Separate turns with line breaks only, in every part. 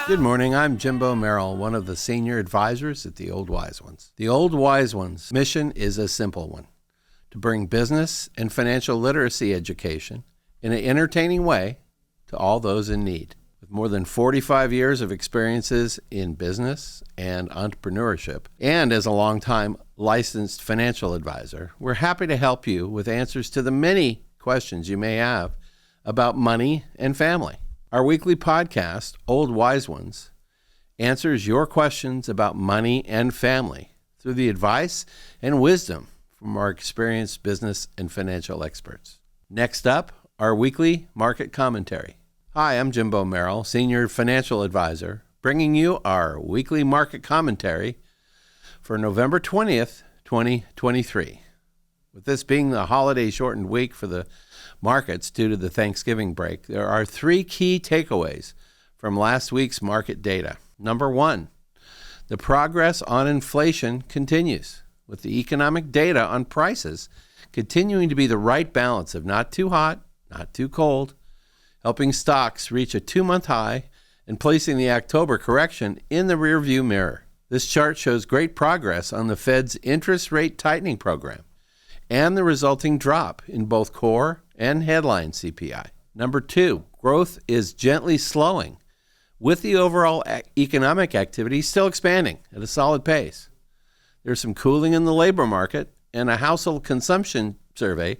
Good morning, I'm Jimbo Merrill, one of the senior advisors at the Old Wise Ones. The Old Wise Ones' mission is a simple one: to bring business and financial literacy education in an entertaining way to all those in need. With more than 45 years of experiences in business and entrepreneurship, and as a longtime licensed financial advisor, we're happy to help you with answers to the many questions you may have about money and family. Our weekly podcast, Old Wise Ones, answers your questions about money and family through the advice and wisdom from our experienced business and financial experts. Next up, our weekly market commentary. Hi, I'm Jimbo Merrill, Senior Financial Advisor, bringing you our weekly market commentary for November 20th, 2023. With this being the holiday-shortened week for the markets due to the Thanksgiving break, there are three key takeaways from last week's market data. Number one, the progress on inflation continues, with the economic data on prices continuing to be the right balance of not too hot, not too cold, helping stocks reach a 2-month high and placing the October correction in the rearview mirror. This chart shows great progress on the Fed's interest rate tightening program and the resulting drop in both core and headline CPI. Number two, growth is gently slowing, with the overall economic activity still expanding at a solid pace. There's some cooling in the labor market and a household consumption survey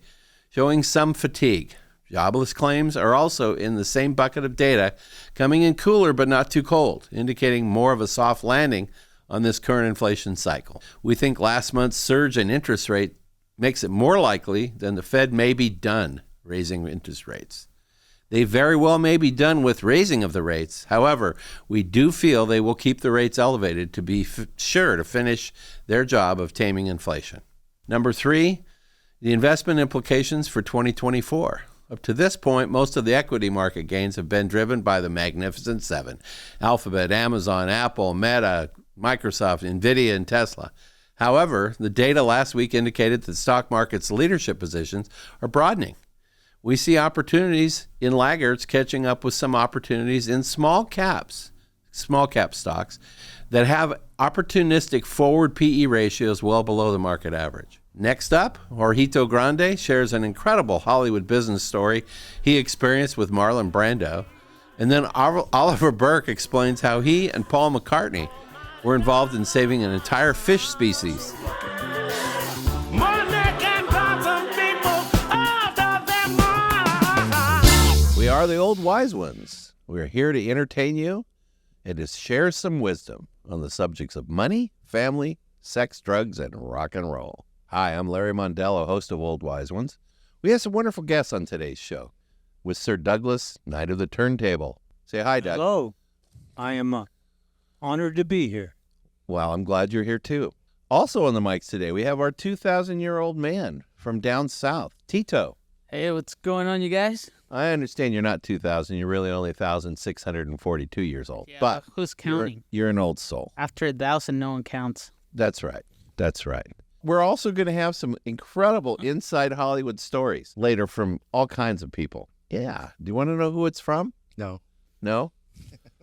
showing some fatigue. Jobless claims are also in the same bucket of data, coming in cooler but not too cold, indicating more of a soft landing on this current inflation cycle. We think last month's surge in interest rate makes it more likely than the Fed may be done raising interest rates. They very well may be done with raising of the rates. However, we do feel they will keep the rates elevated to be sure to finish their job of taming inflation. Number three, the investment implications for 2024. Up to this point, most of the equity market gains have been driven by the Magnificent Seven: Alphabet, Amazon, Apple, Meta, Microsoft, Nvidia, and Tesla. However, the data last week indicated that the stock market's leadership positions are broadening. We see opportunities in laggards catching up with some opportunities in small cap stocks that have opportunistic forward PE ratios well below the market average. Next up, Jorgito Grande shares an incredible Hollywood business story he experienced with Marlon Brando. And then Oliver Burke explains how he and Paul McCartney were involved in saving an entire fish species. We are the Old Wise Ones. We are here to entertain you and to share some wisdom on the subjects of money, family, sex, drugs, and rock and roll. Hi, I'm Larry Mondello, host of Old Wise Ones. We have some wonderful guests on today's show with Sir Douglas, Knight of the Turntable. Say hi, Doug.
Hello. I am honored to be here.
Well, I'm glad you're here, too. Also on the mics today, we have our 2,000-year-old man from down south, Tito.
Hey, what's going on, you guys?
I understand you're not 2,000. You're really only 1,642 years old.
Yeah,
but
who's counting?
You're an old soul.
After 1,000, no one counts.
That's right. That's right. We're also going to have some incredible inside Hollywood stories later from all kinds of people. Yeah. Do you want to know who it's from?
No.
No?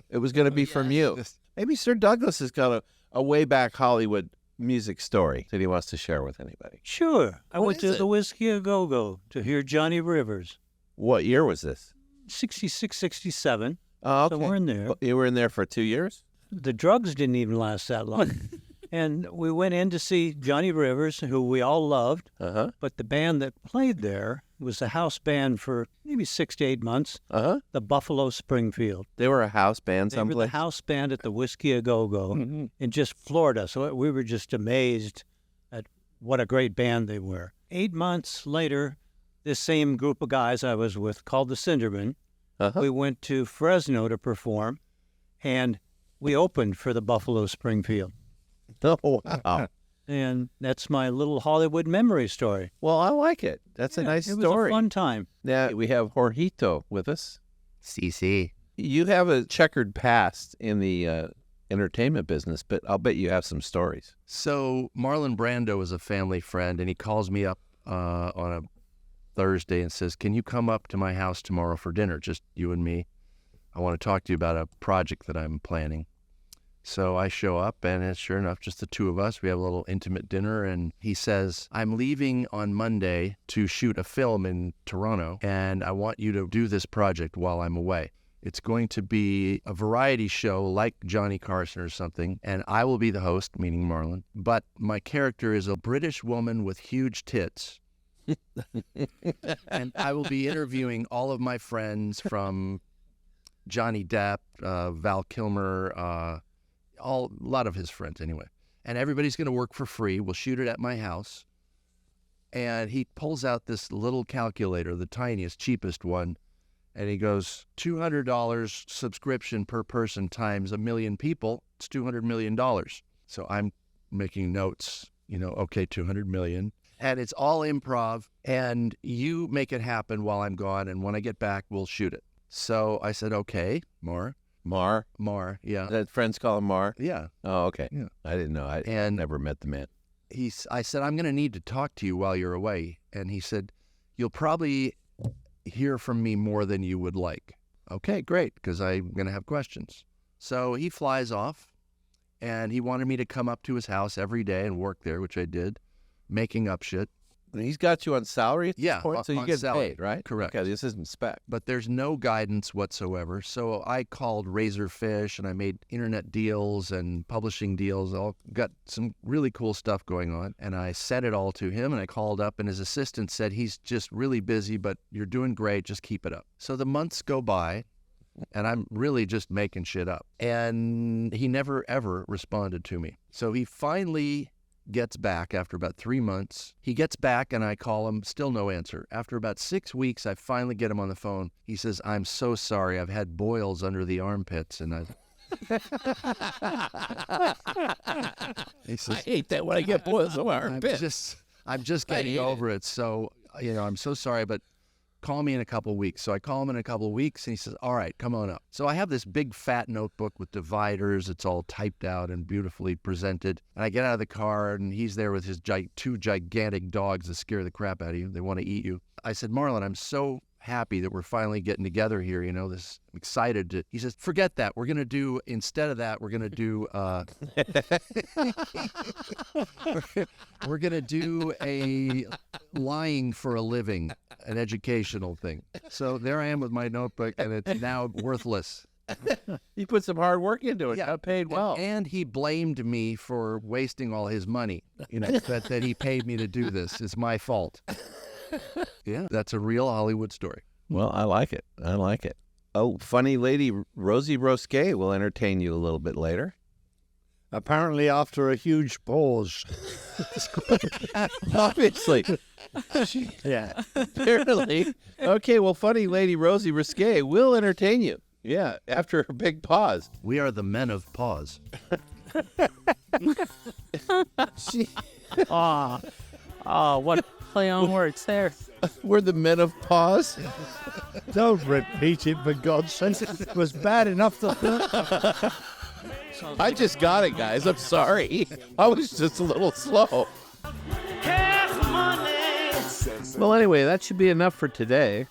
It was going to be from you. Maybe Sir Douglas has got a way back Hollywood music story that he wants to share with anybody.
Sure. I
What
went
is
to
it?
the Whiskey A Go-Go to hear Johnny Rivers.
What year was this?
66, 67.
Oh, okay.
So we're in there.
You were in there for 2 years?
The drugs didn't even last that long. And we went in to see Johnny Rivers, who we all loved.
Uh-huh.
But the band that played there was a house band for maybe 6 to 8 months,
Uh-huh.
the Buffalo Springfield.
They were a house band
They were the
someplace?
house band at the Whiskey A Go-Go
Mm-hmm.
in just Florida. So we were just amazed at what a great band they were. 8 months later, this same group of guys I was with, called the Cindermen,
Uh-huh.
we went to Fresno to perform, and we opened for the Buffalo Springfield.
Oh, wow.
And that's my little Hollywood memory story.
Well, I like it. That's a
Yeah,
nice
it
story.
was a fun time.
Now, we have Jorgito with us.
CC.
You have a checkered past in the entertainment business, but I'll bet you have some stories.
So Marlon Brando is a family friend, and he calls me up on a Thursday and says, "Can you come up to my house tomorrow for dinner, just you and me?" I want to talk to you about a project that I'm planning. So I show up, and it's sure enough just the two of us. We have a little intimate dinner, and he says, I'm leaving on Monday to shoot a film in Toronto, and I want you to do this project while I'm away. It's going to be a variety show like Johnny Carson or something, and I will be the host, meaning Marlon. But my character is a British woman with huge tits. And I will be interviewing all of my friends from Johnny Depp, Val Kilmer, a lot of his friends anyway. And everybody's going to work for free. We'll shoot it at my house. And he pulls out this little calculator, the tiniest, cheapest one. And he goes, $200 subscription per person times 1 million people, it's $200 million. So I'm making notes, okay, 200 million. And it's all improv, and you make it happen while I'm gone, and when I get back, we'll shoot it. So I said, okay, Mar, yeah.
That friends call him Mar?
Yeah.
Oh, okay.
Yeah.
I didn't know. I
And-
never met the man.
I said, I'm going to need to talk to you while you're away. And he said, you'll probably hear from me more than you would like. Okay, great, because I'm going to have questions. So he flies off, and he wanted me to come up to his house every day and work there, which I did, making up shit.
And he's got you on salary at this
Yeah,
point, so you
on
get
salary.
paid, right?
Correct.
Okay, this isn't spec.
But there's no guidance whatsoever. So I called Razorfish, and I made internet deals and publishing deals. All got some really cool stuff going on. And I sent it all to him, and I called up, and his assistant said, he's just really busy, but you're doing great. Just keep it up. So the months go by, and I'm really just making shit up. And he never, ever responded to me. So he finally gets back after about 3 months. He gets back, and I call him, still no answer. After about 6 weeks, I finally get him on the phone. He says, I'm so sorry. I've had boils under the armpits, and he says,
I hate that when I get boils on my armpit.
I'm just getting over it. So, I'm so sorry, but call me in a couple of weeks. So I call him in a couple of weeks, and he says, all right, come on up. So I have this big fat notebook with dividers. It's all typed out and beautifully presented. And I get out of the car, and he's there with his 2 gigantic dogs that scare the crap out of you. They want to eat you. I said, Marlon, I'm so happy that we're finally getting together here. I'm excited to. He says, forget that. We're going to do, instead of that, we're going to do, we're going to do a lying for a living, an educational thing. So there I am with my notebook, and it's now worthless.
You put some hard work into it.
Yeah.
Got paid well.
And he blamed me for wasting all his money. That he paid me to do this. It's my fault. Yeah, that's a real Hollywood story.
Well, I like it. Oh, funny lady Rosie Risqué will entertain you a little bit later.
Apparently after a huge pause.
Obviously.
Yeah.
Apparently. Okay, well, funny lady Rosie Risqué will entertain you. Yeah, after a big pause.
We are the men of pause.
What play on words there.
We're the men of pause.
Don't repeat it, for God's sake. It was bad enough to...
I just got it, guys. I'm sorry. I was just a little slow. Well, anyway, that should be enough for today.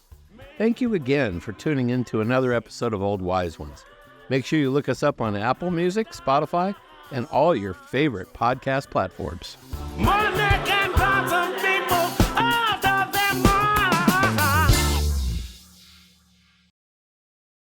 Thank you again for tuning in to another episode of Old Wise Ones. Make sure you look us up on Apple Music, Spotify, and all your favorite podcast platforms.
Money